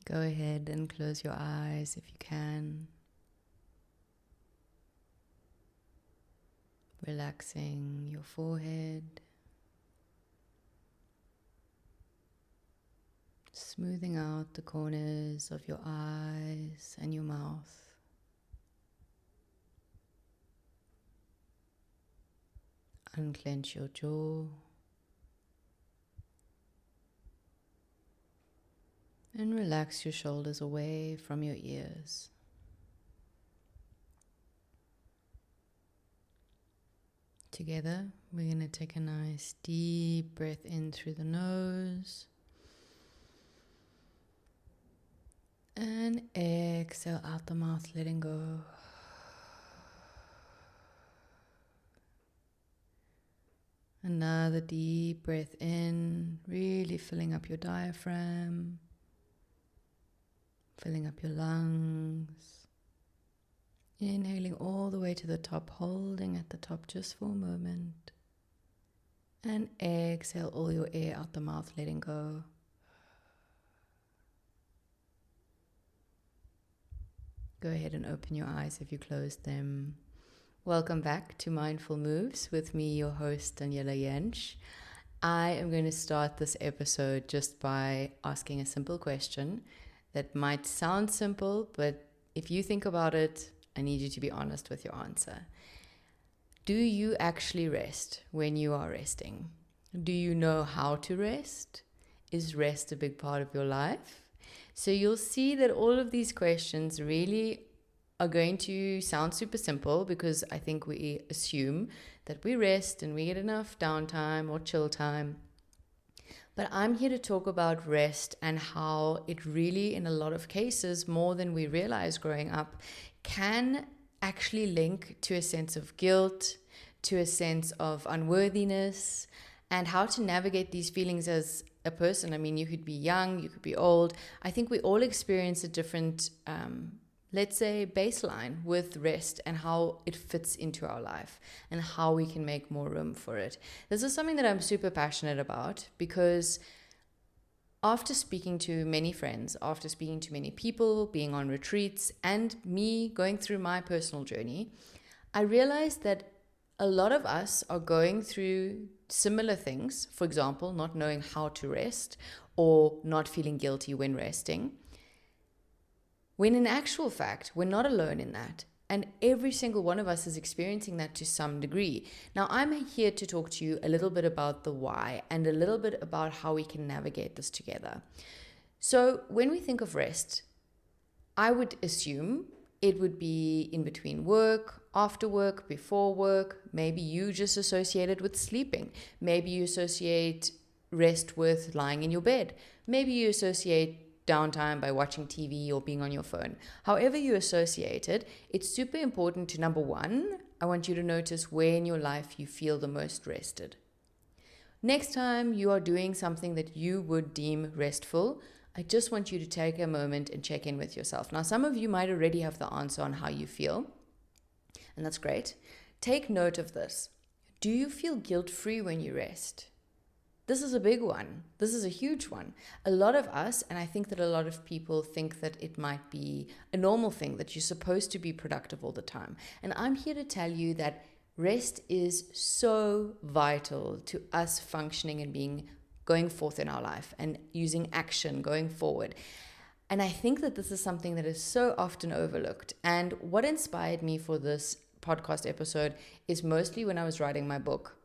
Go ahead and close your eyes if you can. Relaxing your forehead. Smoothing out the corners of your eyes and your mouth. Unclench your jaw. And relax your shoulders away from your ears. Together, we're going to take a nice deep breath in through the nose. And exhale out the mouth, letting go. Another deep breath in, really filling up your diaphragm, filling up your lungs. Inhaling all the way to the top, holding at the top just for a moment. And exhale all your air out the mouth, letting go. Go ahead and open your eyes if you closed them. Welcome back to Mindful Moves with me, your host, Daniela Jensch. I am going to start this episode just by asking a simple question that might sound simple, but if you think about it, I need you to be honest with your answer. Do you actually rest when you are resting? Do you know how to rest? Is rest a big part of your life? So you'll see that all of these questions really are going to sound super simple because I think we assume that we rest and we get enough downtime or chill time. But I'm here to talk about rest and how it really, in a lot of cases, more than we realize growing up, can actually link to a sense of guilt, to a sense of unworthiness, and how to navigate these feelings as a person. I mean, you could be young, you could be old. I think we all experience a different let's say, baseline with rest and how it fits into our life and how we can make more room for it. This is something that I'm super passionate about because after speaking to many friends, after speaking to many people, being on retreats, and me going through my personal journey, I realized that a lot of us are going through similar things. For example, not knowing how to rest or not feeling guilty when resting. When in actual fact, we're not alone in that. And every single one of us is experiencing that to some degree. Now, I'm here to talk to you a little bit about the why and a little bit about how we can navigate this together. So when we think of rest, I would assume it would be in between work, after work, before work. Maybe you just associate it with sleeping. Maybe you associate rest with lying in your bed. Maybe you associate downtime by watching TV or being on your phone. However you associate it, it's super important to, number one, I want you to notice where in your life you feel the most rested. Next time you are doing something that you would deem restful, I just want you to take a moment and check in with yourself. Now, some of you might already have the answer on how you feel, and that's great. Take note of this. Do you feel guilt-free when you rest? This is a big one. This is a huge one. A lot of us, and I think that a lot of people think that it might be a normal thing, that you're supposed to be productive all the time. And I'm here to tell you that rest is so vital to us functioning and going forth in our life and using action going forward. And I think that this is something that is so often overlooked. And what inspired me for this podcast episode is mostly when I was writing my book.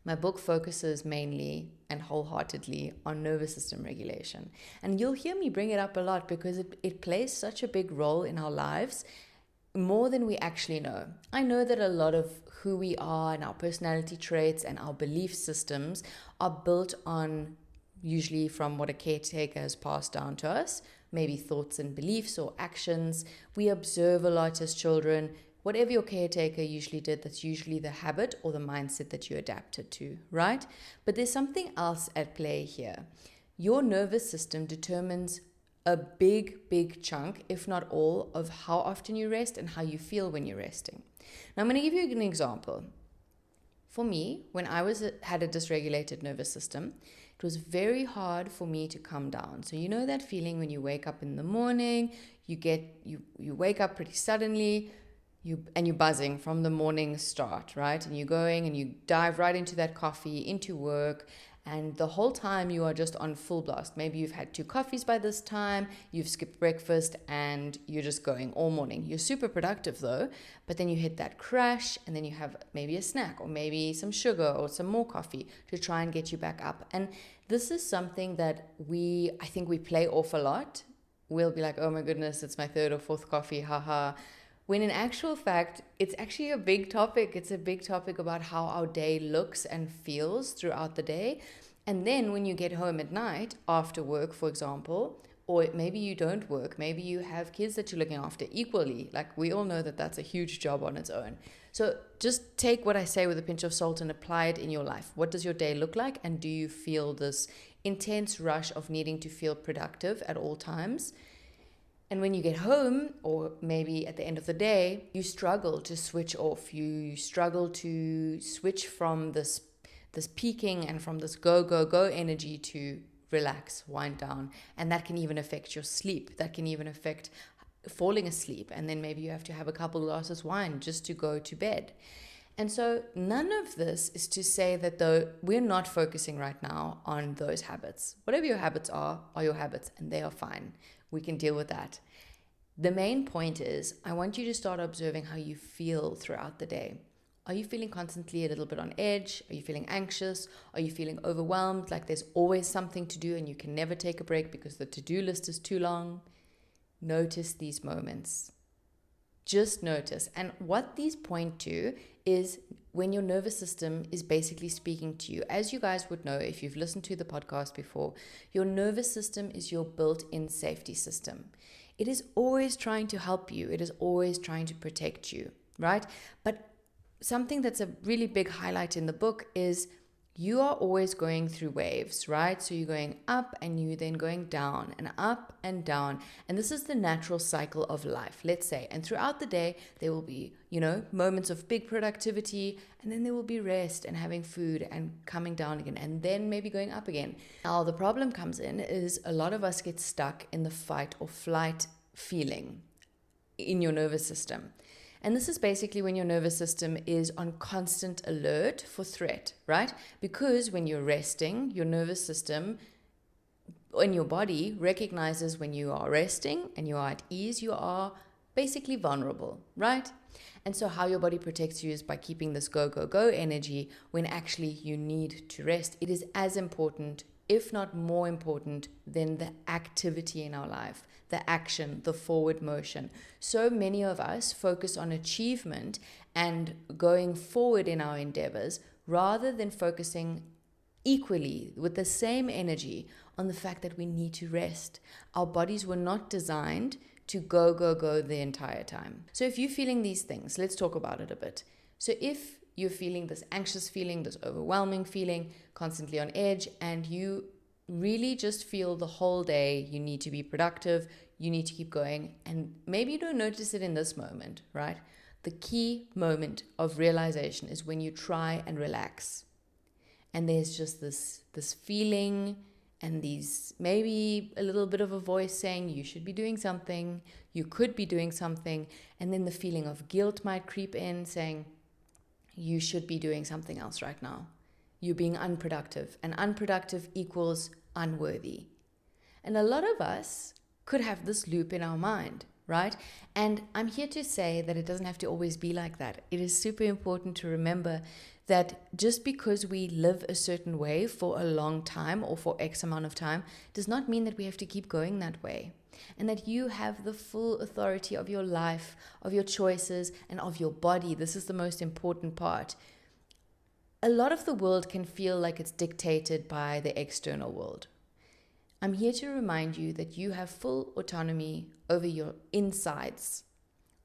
My book focuses mainly and wholeheartedly on nervous system regulation. And you'll hear me bring it up a lot because it plays such a big role in our lives, more than we actually know. I know that a lot of who we are and our personality traits and our belief systems are built on, usually from what a caretaker has passed down to us, maybe thoughts and beliefs or actions. We observe a lot as children. Whatever your caretaker usually did, that's usually the habit or the mindset that you adapted to, right? But there's something else at play here. Your nervous system determines a big chunk, if not all, of how often you rest and how you feel when you're resting. Now, I'm going to give you an example. For me, when I had a dysregulated nervous system, it was very hard for me to come down. So you know that feeling when you wake up in the morning, you wake up pretty suddenly, you're buzzing from the morning start, right? And you're going and you dive right into that coffee, into work, and the whole time you are just on full blast. Maybe you've had 2 coffees by this time, you've skipped breakfast, and you're just going all morning. You're super productive though, but then you hit that crash, and then you have maybe a snack or maybe some sugar or some more coffee to try and get you back up. And this is something that I think we play off a lot. We'll be like, oh my goodness, it's my 3rd or 4th coffee, haha. When in actual fact, it's actually a big topic. It's a big topic about how our day looks and feels throughout the day. And then when you get home at night, after work, for example, or maybe you don't work, maybe you have kids that you're looking after equally. Like, we all know that that's a huge job on its own. So just take what I say with a pinch of salt and apply it in your life. What does your day look like? And do you feel this intense rush of needing to feel productive at all times? And when you get home, or maybe at the end of the day, you struggle to switch off. You struggle to switch from this peaking and from this go, go, go energy to relax, wind down. And that can even affect your sleep. That can even affect falling asleep. And then maybe you have to have a couple glasses of wine just to go to bed. And so none of this is to say that though we're not focusing right now on those habits. Whatever your habits are your habits, and they are fine. We can deal with that. The main point is, I want you to start observing how you feel throughout the day. Are you feeling constantly a little bit on edge? Are you feeling anxious? Are you feeling overwhelmed? Like there's always something to do and you can never take a break because the to-do list is too long? Notice these moments. Just notice. And what these point to is when your nervous system is basically speaking to you. As you guys would know, if you've listened to the podcast before, your nervous system is your built-in safety system. It is always trying to help you. It is always trying to protect you, right? But something that's a really big highlight in the book is you are always going through waves, right? So you're going up and you then going down and up and down. And this is the natural cycle of life, let's say. And throughout the day, there will be, moments of big productivity, and then there will be rest and having food and coming down again, and then maybe going up again. Now, the problem comes in is a lot of us get stuck in the fight or flight feeling in your nervous system. And this is basically when your nervous system is on constant alert for threat, right? Because when you're resting, your nervous system in your body recognizes when you are resting and you are at ease, you are basically vulnerable, right? And so how your body protects you is by keeping this go, go, go energy when actually you need to rest. It is as important, if not more important, than the activity in our life, the action, the forward motion. So many of us focus on achievement and going forward in our endeavors rather than focusing equally with the same energy on the fact that we need to rest. Our bodies were not designed to go, go, go the entire time. So if you're feeling these things, let's talk about it a bit. So if you're feeling this anxious feeling, this overwhelming feeling, constantly on edge, and you really just feel the whole day you need to be productive, you need to keep going, and maybe you don't notice it in this moment, right? The key moment of realization is when you try and relax. And there's just this feeling and these maybe a little bit of a voice saying you should be doing something, you could be doing something, and then the feeling of guilt might creep in saying you should be doing something else right now. You're being unproductive, and unproductive equals unworthy. And a lot of us could have this loop in our mind, right? And I'm here to say that it doesn't have to always be like that. It is super important to remember that just because we live a certain way for a long time or for X amount of time does not mean that we have to keep going that way. And that you have the full authority of your life, of your choices, and of your body. This is the most important part. A lot of the world can feel like it's dictated by the external world. I'm here to remind you that you have full autonomy over your insides,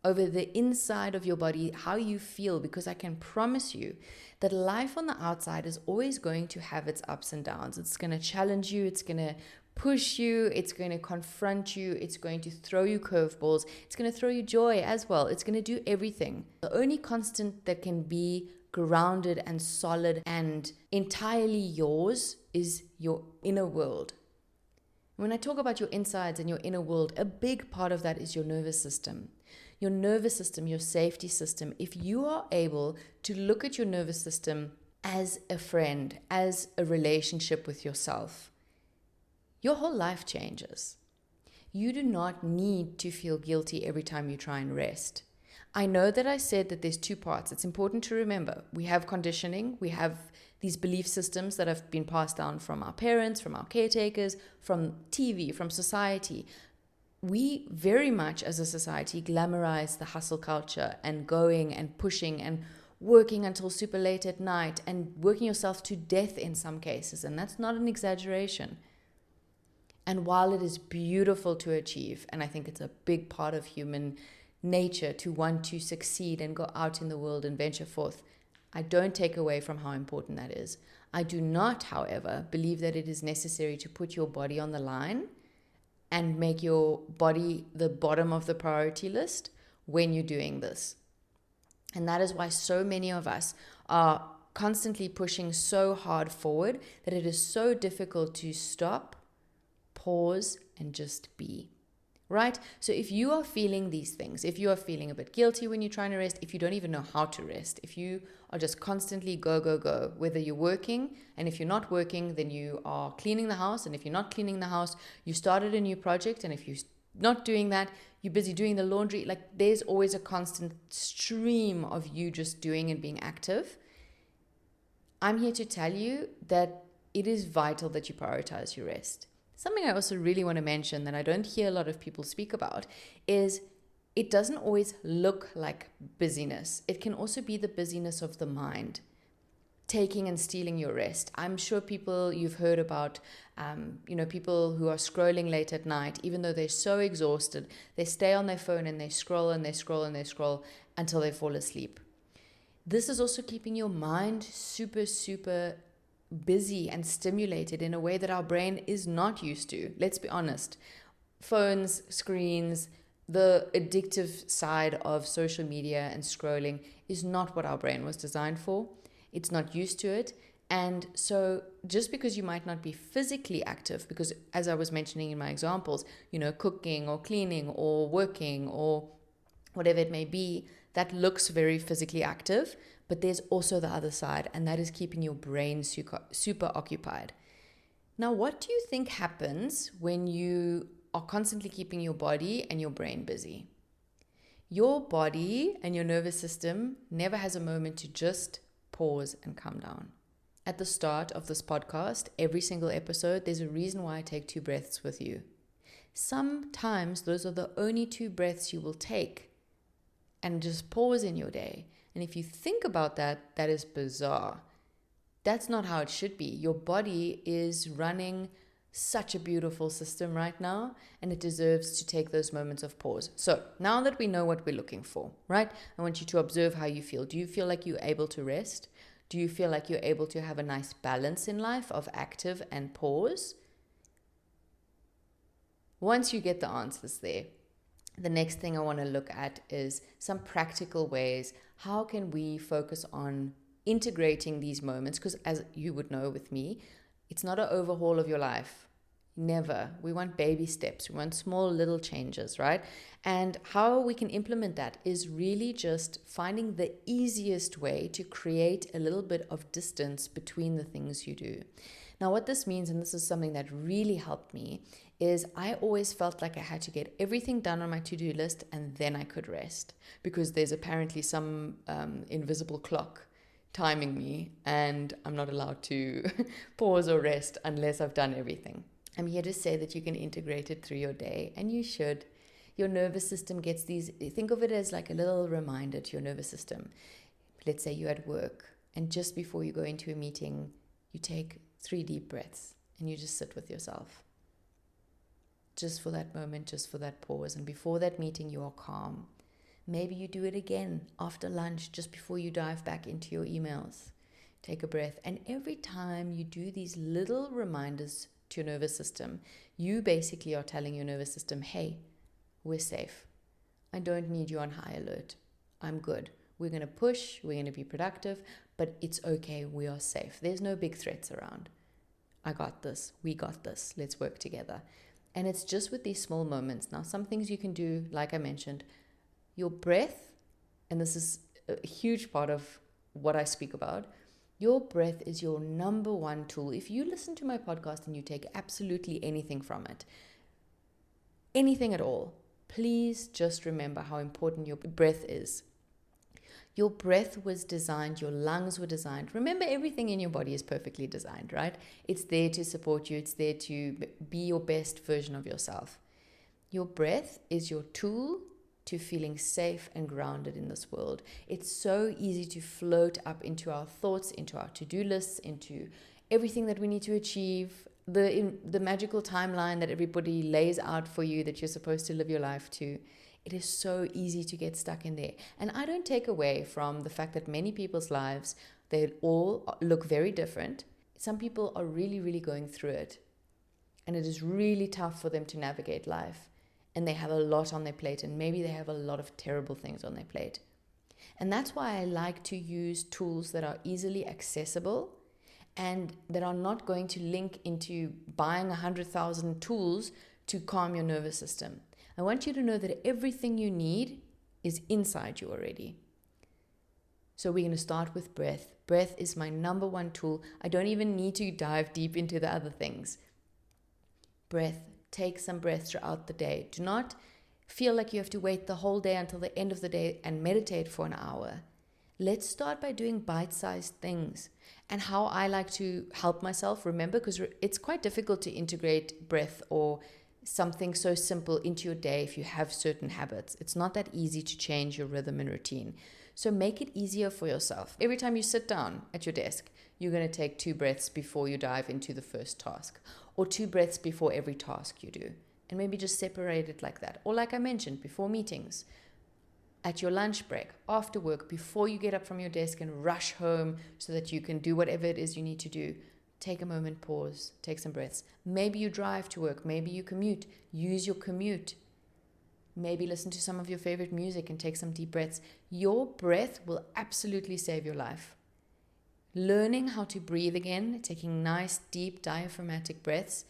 over the inside of your body, how you feel, because I can promise you that life on the outside is always going to have its ups and downs. It's going to challenge you, it's going to push you, it's going to confront you, it's going to throw you curveballs, it's going to throw you joy as well. It's going to do everything. The only constant that can be grounded and solid and entirely yours is your inner world. When I talk about your insides and your inner world, a big part of that is your nervous system. Your nervous system, your safety system. If you are able to look at your nervous system as a friend, as a relationship with yourself, your whole life changes. You do not need to feel guilty every time you try and rest. I know that I said that there's two parts. It's important to remember. We have conditioning, we have these belief systems that have been passed down from our parents, from our caretakers, from TV, from society. We very much as a society glamorize the hustle culture and going and pushing and working until super late at night and working yourself to death in some cases. And that's not an exaggeration. And while it is beautiful to achieve, and I think it's a big part of human nature to want to succeed and go out in the world and venture forth, I don't take away from how important that is. I do not, however, believe that it is necessary to put your body on the line and make your body the bottom of the priority list when you're doing this. And that is why so many of us are constantly pushing so hard forward that it is so difficult to stop, pause, and just be. Right? So if you are feeling these things, if you are feeling a bit guilty when you're trying to rest, if you don't even know how to rest, if you are just constantly go, go, go, whether you're working, and if you're not working, then you are cleaning the house, and if you're not cleaning the house, you started a new project, and if you're not doing that, you're busy doing the laundry. Like, there's always a constant stream of you just doing and being active. I'm here to tell you that it is vital that you prioritize your rest. Something I also really want to mention that I don't hear a lot of people speak about is it doesn't always look like busyness. It can also be the busyness of the mind, taking and stealing your rest. I'm sure you've heard about, people who are scrolling late at night, even though they're so exhausted, they stay on their phone and they scroll and they scroll and they scroll until they fall asleep. This is also keeping your mind super, super busy and stimulated in a way that our brain is not used to. Let's be honest. Phones, screens, the addictive side of social media and scrolling is not what our brain was designed for. It's not used to it. And so just because you might not be physically active, because as I was mentioning in my examples, cooking or cleaning or working or whatever it may be, that looks very physically active, but there's also the other side, and that is keeping your brain super occupied. Now, what do you think happens when you are constantly keeping your body and your brain busy? Your body and your nervous system never has a moment to just pause and calm down. At the start of this podcast, every single episode, there's a reason why I take 2 breaths with you. Sometimes those are the only 2 breaths you will take and just pause in your day. And if you think about that, that is bizarre. That's not how it should be. Your body is running such a beautiful system right now, and it deserves to take those moments of pause. So now that we know what we're looking for, right? I want you to observe how you feel. Do you feel like you're able to rest? Do you feel like you're able to have a nice balance in life of active and pause? Once you get the answers there, the next thing I want to look at is some practical ways. How can we focus on integrating these moments? Because as you would know with me, it's not an overhaul of your life. Never. We want baby steps. We want small little changes, right? And how we can implement that is really just finding the easiest way to create a little bit of distance between the things you do. Now, what this means, and this is something that really helped me, is I always felt like I had to get everything done on my to-do list and then I could rest, because there's apparently some invisible clock timing me and I'm not allowed to pause or rest unless I've done everything. I'm here to say that you can integrate it through your day, and you should. Your nervous system gets these, think of it as like a little reminder to your nervous system. Let's say you're at work and just before you go into a meeting, you take 3 deep breaths and you just sit with yourself. Just for that moment, just for that pause. And before that meeting, you are calm. Maybe you do it again after lunch, just before you dive back into your emails. Take a breath. And every time you do these little reminders to your nervous system, you basically are telling your nervous system, hey, we're safe. I don't need you on high alert. I'm good. We're going to push. We're going to be productive, but it's okay. We are safe. There's no big threats around. I got this. We got this. Let's work together. And it's just with these small moments. Now, some things you can do, like I mentioned, your breath, and this is a huge part of what I speak about. Your breath is your number one tool. If you listen to my podcast and you take absolutely anything from it, anything at all, please just remember how important your breath is. Your breath was designed, your lungs were designed. Remember, everything in your body is perfectly designed, right? It's there to support you. It's there to be your best version of yourself. Your breath is your tool to feeling safe and grounded in this world. It's so easy to float up into our thoughts, into our to-do lists, into everything that we need to achieve, the magical timeline that everybody lays out for you that you're supposed to live your life to. It is so easy to get stuck in there. And I don't take away from the fact that many people's lives, they all look very different. Some people are really, really going through it. And it is really tough for them to navigate life. And they have a lot on their plate. And maybe they have a lot of terrible things on their plate. And that's why I like to use tools that are easily accessible and that are not going to link into buying 100,000 tools to calm your nervous system. I want you to know that everything you need is inside you already. So we're going to start with breath. Breath is my number one tool. I don't even need to dive deep into the other things. Breath. Take some breaths throughout the day. Do not feel like you have to wait the whole day until the end of the day and meditate for an hour. Let's start by doing bite-sized things. And how I like to help myself, remember, because it's quite difficult to integrate breath or something so simple into your day if you have certain habits. It's not that easy to change your rhythm and routine. So make it easier for yourself. Every time you sit down at your desk, you're going to take 2 breaths before you dive into the first task, or 2 breaths before every task you do. And maybe just separate it like that. Or like I mentioned, before meetings, at your lunch break, after work, before you get up from your desk and rush home so that you can do whatever it is you need to do. Take a moment, pause, take some breaths. Maybe you drive to work, maybe you commute. Use your commute. Maybe listen to some of your favorite music and take some deep breaths. Your breath will absolutely save your life. Learning how to breathe again, taking nice, deep, diaphragmatic breaths,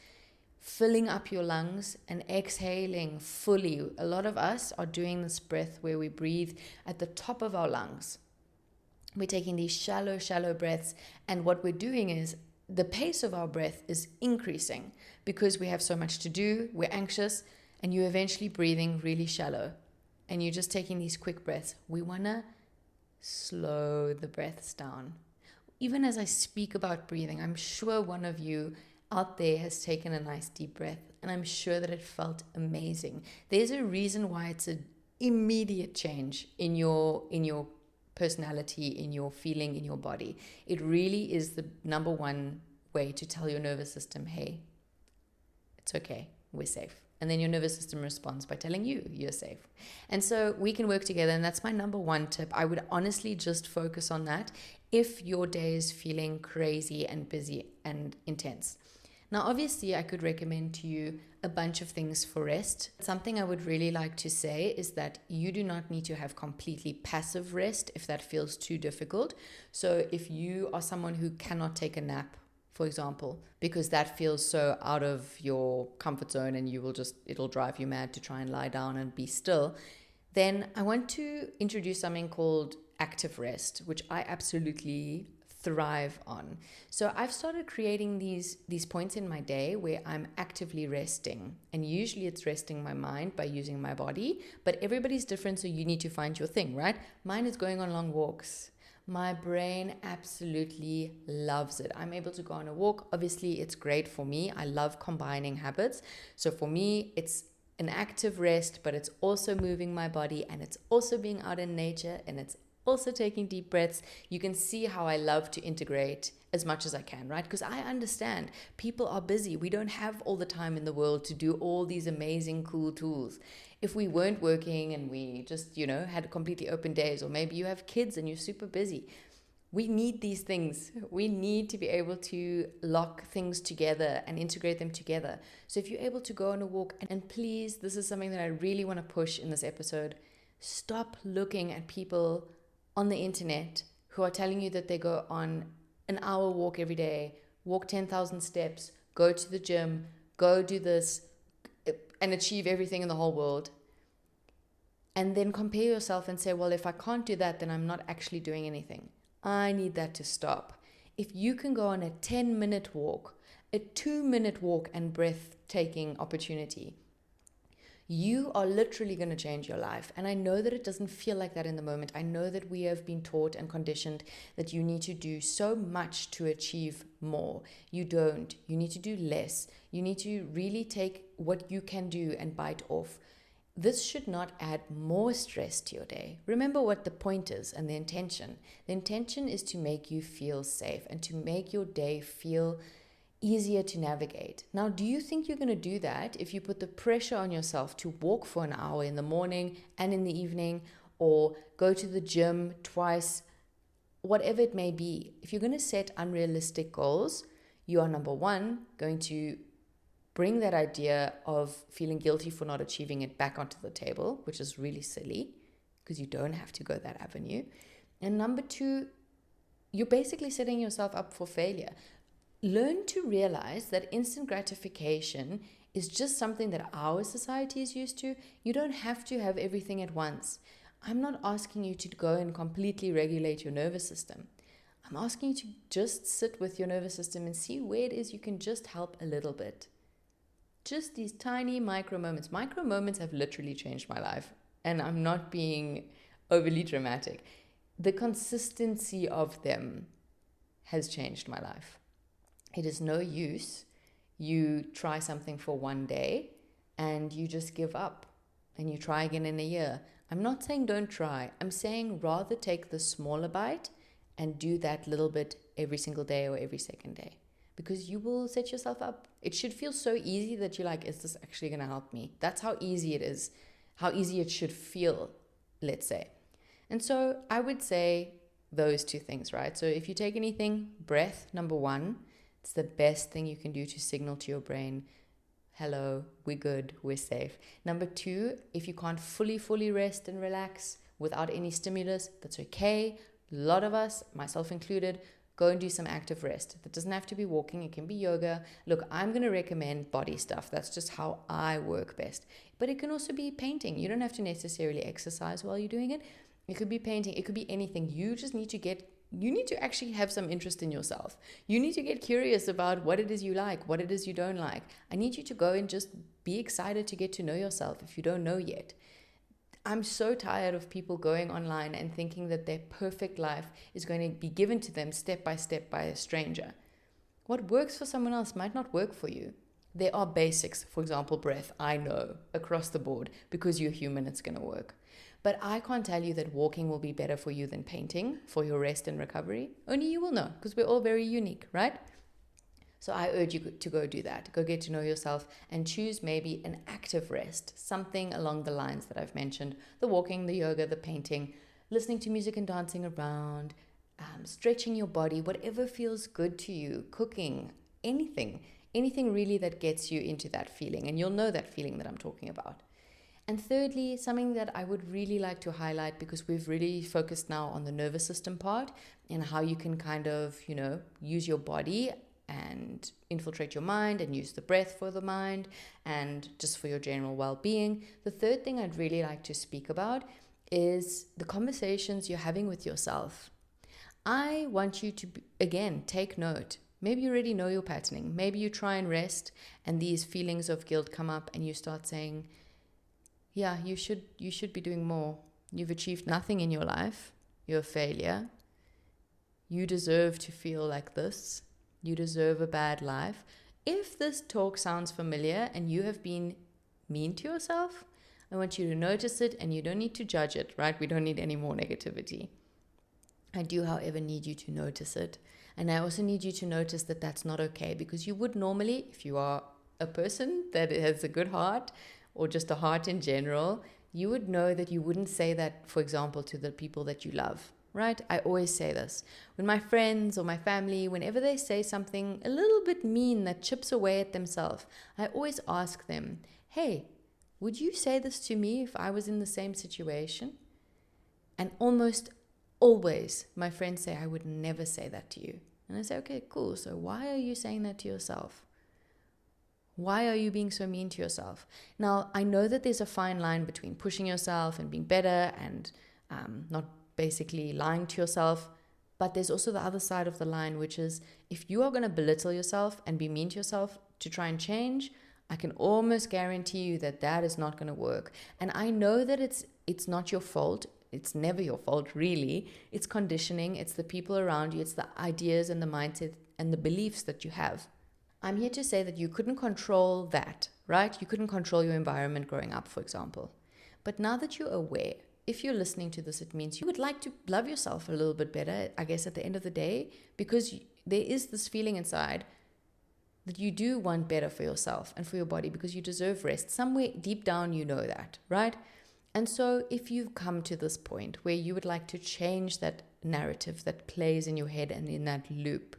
filling up your lungs and exhaling fully. A lot of us are doing this breath where we breathe at the top of our lungs. We're taking these shallow, shallow breaths, and what we're doing is the pace of our breath is increasing because we have so much to do, we're anxious, and you're eventually breathing really shallow. And you're just taking these quick breaths. We want to slow the breaths down. Even as I speak about breathing, I'm sure one of you out there has taken a nice deep breath, and I'm sure that it felt amazing. There's a reason why it's an immediate change in your personality, in your feeling, in your body. It really is the number one way to tell your nervous system, hey, it's okay, we're safe. And then your nervous system responds by telling you you're safe. And so we can work together, and that's my number one tip. I would honestly just focus on that if your day is feeling crazy and busy and intense. Now, obviously, I could recommend to you a bunch of things for rest. Something I would really like to say is that you do not need to have completely passive rest if that feels too difficult. So if you are someone who cannot take a nap, for example, because that feels so out of your comfort zone and it'll drive you mad to try and lie down and be still, then I want to introduce something called active rest, which I absolutely thrive on. So I've started creating these points in my day where I'm actively resting, and usually it's resting my mind by using my body, but everybody's different, so you need to find your thing, right? Mine is going on long walks. My brain absolutely loves it. I'm able to go on a walk. Obviously, it's great for me. I love combining habits. So for me, it's an active rest, but it's also moving my body, and it's also being out in nature, and it's also taking deep breaths. You can see how I love to integrate as much as I can, right? Because I understand people are busy. We don't have all the time in the world to do all these amazing, cool tools. If we weren't working and we just, had completely open days, or maybe you have kids and you're super busy, we need these things. We need to be able to lock things together and integrate them together. So if you're able to go on a walk, and please, this is something that I really want to push in this episode, stop looking at people on the internet who are telling you that they go on an hour walk every day walk 10,000 steps, go to the gym, go do this, and achieve everything in the whole world. And then compare yourself and say, well, if I can't do that, then I'm not actually doing anything. I need that to stop. If you can go on a 10-minute walk, a 2-minute walk and breathtaking opportunity, you are literally going to change your life. And I know that it doesn't feel like that in the moment. I know that we have been taught and conditioned that you need to do so much to achieve more. You don't. You need to do less. You need to really take what you can do and bite off. This should not add more stress to your day. Remember what the point is and the intention. The intention is to make you feel safe and to make your day feel easier to navigate. Now, do you think you're going to do that if you put the pressure on yourself to walk for an hour in the morning and in the evening, or go to the gym twice, whatever it may be? If you're going to set unrealistic goals, you are, number one, going to bring that idea of feeling guilty for not achieving it back onto the table, which is really silly because you don't have to go that avenue. And number two, you're basically setting yourself up for failure. Learn to realize that instant gratification is just something that our society is used to. You don't have to have everything at once. I'm not asking you to go and completely regulate your nervous system. I'm asking you to just sit with your nervous system and see where it is you can just help a little bit. Just these tiny micro moments. Micro moments have literally changed my life. And I'm not being overly dramatic. The consistency of them has changed my life. It is no use you try something for one day and you just give up and you try again in a year. I'm not saying don't try. I'm saying rather take the smaller bite and do that little bit every single day or every second day, because you will set yourself up. It should feel so easy that you're like, is this actually going to help me? That's how easy it is, how easy it should feel, let's say. And so I would say those two things, right? So if you take anything, breath, number one, it's the best thing you can do to signal to your brain, hello, we're good, we're safe. Number two, if you can't fully rest and relax without any stimulus, that's okay. A lot of us, myself included, go and do some active rest. That doesn't have to be walking. It can be yoga. Look, I'm going to recommend body stuff. That's just how I work best. But it can also be painting. You don't have to necessarily exercise while you're doing it. It could be painting. It could be anything. You just need to actually have some interest in yourself. You need to get curious about what it is you like, what it is you don't like. I need you to go and just be excited to get to know yourself if you don't know yet. I'm so tired of people going online and thinking that their perfect life is going to be given to them step by step by a stranger. What works for someone else might not work for you. There are basics, for example, breath, I know, across the board, because you're human, it's going to work. But I can't tell you that walking will be better for you than painting for your rest and recovery. Only you will know, because we're all very unique, right? So I urge you to go do that. Go get to know yourself and choose maybe an active rest, something along the lines that I've mentioned: the walking, the yoga, the painting, listening to music and dancing around, stretching your body, whatever feels good to you, cooking, anything really that gets you into that feeling. And you'll know that feeling that I'm talking about. And thirdly, something that I would really like to highlight, because we've really focused now on the nervous system part and how you can kind of, use your body and infiltrate your mind and use the breath for the mind and just for your general well-being. The third thing I'd really like to speak about is the conversations you're having with yourself. I want you to, again, take note. Maybe you already know your patterning. Maybe you try and rest and these feelings of guilt come up and you start saying, yeah, you should be doing more. You've achieved nothing in your life. You're a failure. You deserve to feel like this. You deserve a bad life. If this talk sounds familiar and you have been mean to yourself, I want you to notice it, and you don't need to judge it, right? We don't need any more negativity. I do, however, need you to notice it. And I also need you to notice that that's not okay, because you would normally, if you are a person that has a good heart or just a heart in general, you would know that you wouldn't say that, for example, to the people that you love. Right? I always say this. When my friends or my family, whenever they say something a little bit mean that chips away at themselves, I always ask them, hey, would you say this to me if I was in the same situation? And almost always my friends say, I would never say that to you. And I say, okay, cool. So why are you saying that to yourself? Why are you being so mean to yourself? Now, I know that there's a fine line between pushing yourself and being better and not basically lying to yourself. But there's also the other side of the line, which is if you are going to belittle yourself and be mean to yourself to try and change, I can almost guarantee you that that is not going to work. And I know that it's not your fault. It's never your fault, really. It's conditioning. It's the people around you. It's the ideas and the mindset and the beliefs that you have. I'm here to say that you couldn't control that, right? You couldn't control your environment growing up, for example. But now that you're aware, if you're listening to this, it means you would like to love yourself a little bit better, I guess, at the end of the day, because there is this feeling inside that you do want better for yourself and for your body because you deserve rest. Somewhere deep down, you know that, right? And so if you've come to this point where you would like to change that narrative that plays in your head and in that loop,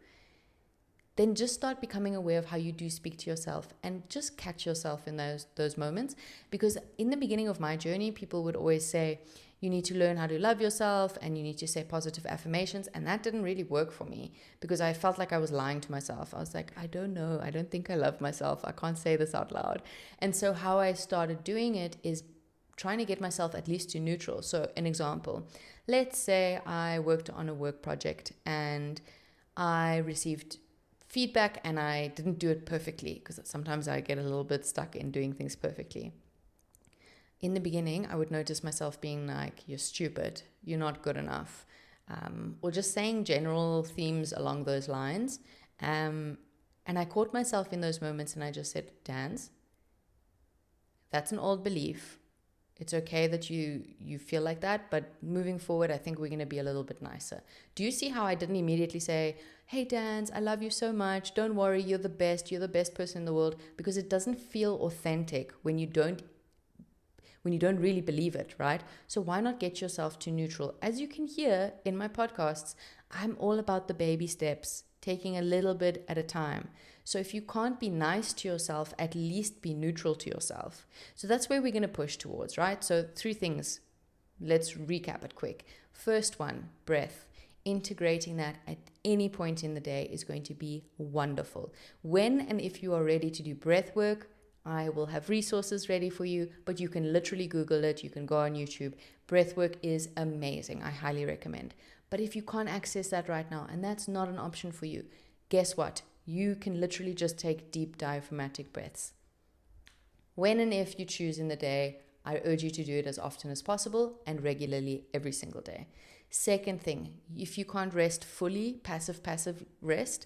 then just start becoming aware of how you do speak to yourself and just catch yourself in those moments. Because in the beginning of my journey, people would always say, you need to learn how to love yourself and you need to say positive affirmations. And that didn't really work for me because I felt like I was lying to myself. I was like, I don't know. I don't think I love myself. I can't say this out loud. And so how I started doing it is trying to get myself at least to neutral. So an example, let's say I worked on a work project and I received feedback and I didn't do it perfectly because sometimes I get a little bit stuck in doing things perfectly. In the beginning, I would notice myself being like, you're stupid, you're not good enough, or just saying general themes along those lines. And I caught myself in those moments and I just said, Dans, that's an old belief. It's okay that you feel like that, but moving forward, I think we're going to be a little bit nicer. Do you see how I didn't immediately say, hey, Dans, I love you so much. Don't worry, you're the best person in the world, because it doesn't feel authentic when you don't really believe it, right? So why not get yourself to neutral? As you can hear in my podcasts, I'm all about the baby steps, taking a little bit at a time. So if you can't be nice to yourself, at least be neutral to yourself. So that's where we're going to push towards, right? So 3 things. Let's recap it quick. First one, breath. Integrating that at any point in the day is going to be wonderful. When and if you are ready to do breath work, I will have resources ready for you, but you can literally Google it. You can go on YouTube. Breathwork is amazing. I highly recommend. But if you can't access that right now, and that's not an option for you, guess what? You can literally just take deep diaphragmatic breaths. When and if you choose in the day, I urge you to do it as often as possible and regularly every single day. Second thing, if you can't rest fully, passive rest,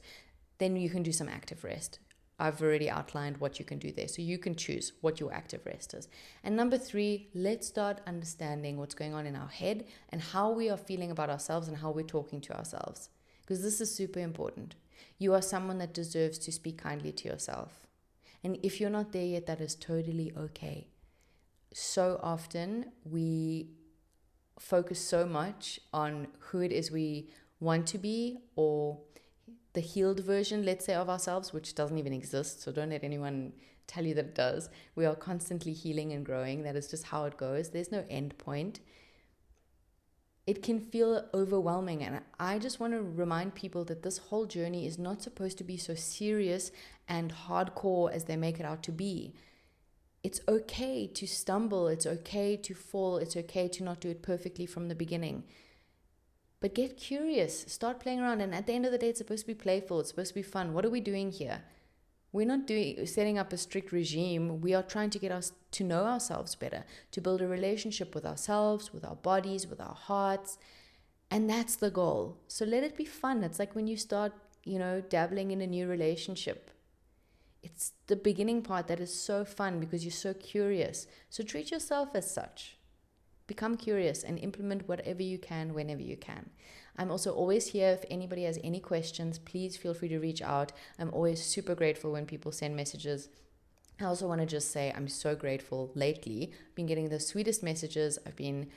then you can do some active rest. I've already outlined what you can do there. So you can choose what your active rest is. And number 3, let's start understanding what's going on in our head and how we are feeling about ourselves and how we're talking to ourselves. Because this is super important. You are someone that deserves to speak kindly to yourself. And if you're not there yet, that is totally okay. So often we focus so much on who it is we want to be, or the healed version, let's say, of ourselves, which doesn't even exist. So don't let anyone tell you that it does. We are constantly healing and growing. That is just how it goes. There's no end point. It can feel overwhelming. And I just want to remind people that this whole journey is not supposed to be so serious and hardcore as they make it out to be. It's okay to stumble. It's okay to fall. It's okay to not do it perfectly from the beginning. But get curious, start playing around. And at the end of the day, it's supposed to be playful. It's supposed to be fun. What are we doing here? We're not setting up a strict regime. We are trying to get us to know ourselves better, to build a relationship with ourselves, with our bodies, with our hearts. And that's the goal. So let it be fun. It's like when you start, dabbling in a new relationship. It's the beginning part that is so fun because you're so curious. So treat yourself as such. Become curious and implement whatever you can whenever you can. I'm also always here. If anybody has any questions, please feel free to reach out. I'm always super grateful when people send messages. I also want to just say I'm so grateful lately. I've been getting the sweetest messages. I've been,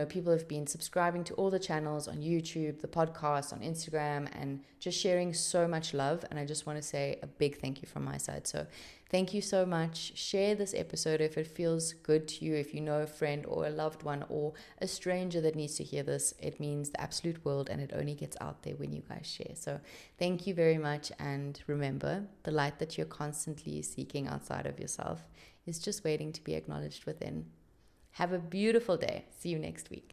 people have been subscribing to all the channels on YouTube, the podcast, on Instagram, and just sharing so much love. And I just want to say a big thank you from my side. So thank you so much. Share this episode if it feels good to you. If you know a friend or a loved one or a stranger that needs to hear this, it means the absolute world, and it only gets out there when you guys share. So thank you very much. And remember, the light that you're constantly seeking outside of yourself is just waiting to be acknowledged within. Have a beautiful day. See you next week.